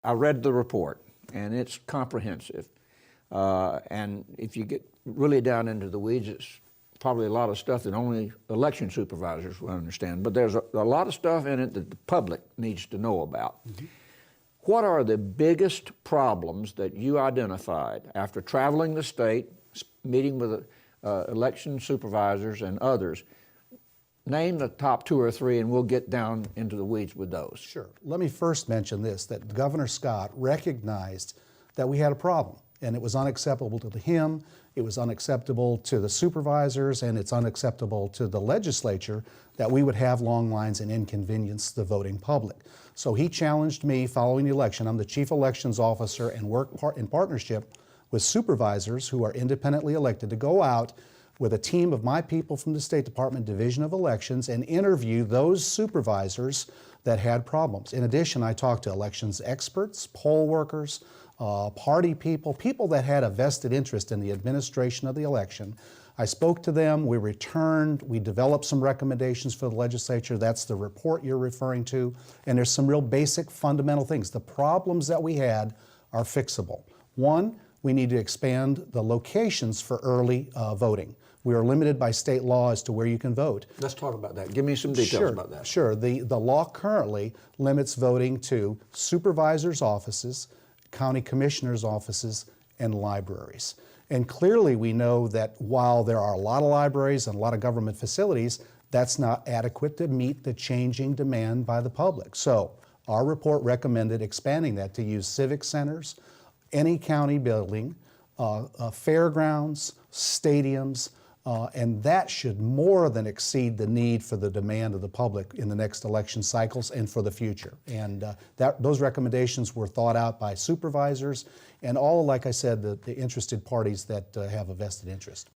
I read the report, and it's comprehensive. And if you get really down into the weeds, it's probably a lot of stuff that only election supervisors will understand. But there's a lot of stuff in it that the public needs to know about. Mm-hmm. What are the biggest problems that you identified after traveling the state, meeting with election supervisors and others? Name the top 2 or 3, and we'll get down into the weeds with those. Sure. Let me first mention this, that Governor Scott recognized that we had a problem, and it was unacceptable to him, it was unacceptable to the supervisors, and it's unacceptable to the legislature that we would have long lines and inconvenience the voting public. So he challenged me following the election. I'm the chief elections officer and work in partnership with supervisors who are independently elected to go out with a team of my people from the State Department Division of Elections and interview those supervisors that had problems. In addition, I talked to elections experts, poll workers, party people, people that had a vested interest in the administration of the election. I spoke to them, we returned, we developed some recommendations for the legislature. That's the report you're referring to. And there's some real basic fundamental things. The problems that we had are fixable. One, we need to expand the locations for early voting. We are limited by state law as to where you can vote. Let's talk about that. Give me some details about that. Sure. The law currently limits voting to supervisors' offices, county commissioners' offices, and libraries. And clearly we know that while there are a lot of libraries and a lot of government facilities, that's not adequate to meet the changing demand by the public. So our report recommended expanding that to use civic centers, any county building, fairgrounds, stadiums, and that should more than exceed the need for the demand of the public in the next election cycles and for the future. And those recommendations were thought out by supervisors and all, like I said, the interested parties that have a vested interest.